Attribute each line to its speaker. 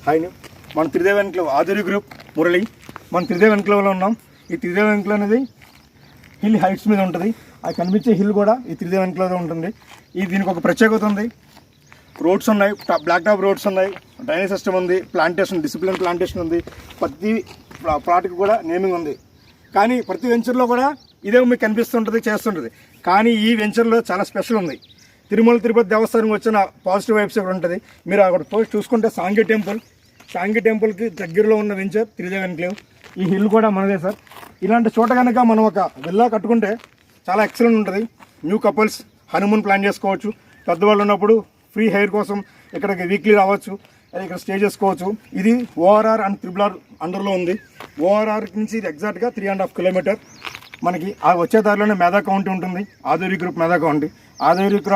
Speaker 1: Hi, మన Tridev enclave ఆధురి group Murali. మన త్రిదేవ్ ఎన్క్లేవ్లో ఉన్నాం. ఈ త్రిదేవ్ ఎన్క్లేవ్ అనేది హిల్ హైట్స్ మీద ఉంటుంది. అది కనిపించే హిల్ కూడా ఈ త్రిదేవ్ ఎన్క్లేవ్లో ఉంటుంది. దీనికి ఒక ప్రత్యేకత ఉంది. రోడ్స్ ఉన్నాయి, బ్లాక్ టాప్ రోడ్స్ ఉన్నాయి, డ్రైనేజ్ సిస్టమ్ ఉంది, ప్లాంటేషన్, డిసిప్లిన్ ప్లాంటేషన్ ఉంది, ప్రతి ప్లాట్కి కూడా నేమింగ్ ఉంది. కానీ ప్రతి వెంచర్లో కూడా ఇదే మీకు కనిపిస్తుంటుంది, చేస్తుంటుంది. కానీ ఈ వెంచర్లో చాలా స్పెషల్ ఉంది. తిరుమల తిరుపతి దేవస్థానం వచ్చిన పాజిటివ్ వైబ్స్ ఇక్కడ ఉంటుంది. మీరు అక్కడ పోస్ట్ చూసుకుంటే సాంగి టెంపుల్కి దగ్గరలో ఉన్న వెంచర్ త్రిదేవ్ ఎన్క్లేవ్. ఈ హిల్ కూడా మనదే సార్. ఇలాంటి చోట కనుక మనం ఒక విల్లా కట్టుకుంటే చాలా ఎక్సలెంట్ ఉంటుంది. న్యూ కపుల్స్ హనీమూన్ ప్లాన్ చేసుకోవచ్చు. పెద్దవాళ్ళు ఉన్నప్పుడు ఫ్రీ హెయిర్ కోసం ఇక్కడికి వీక్లీ రావచ్చు, ఇక్కడ స్టే చేసుకోవచ్చు. ఇది ఓఆర్ఆర్ అండ్ త్రిబుల్ అండర్లో ఉంది. ఓఆర్ఆర్ నుంచి ఇది ఎగ్జాక్ట్గా 3.5 కిలోమీటర్. మనకి ఆ వచ్చే దారిలోనే మేధా కౌంటీ ఉంటుంది. ఆధురి గ్రూప్ మేధా కౌంటీ. ఆధురి గ్రూప్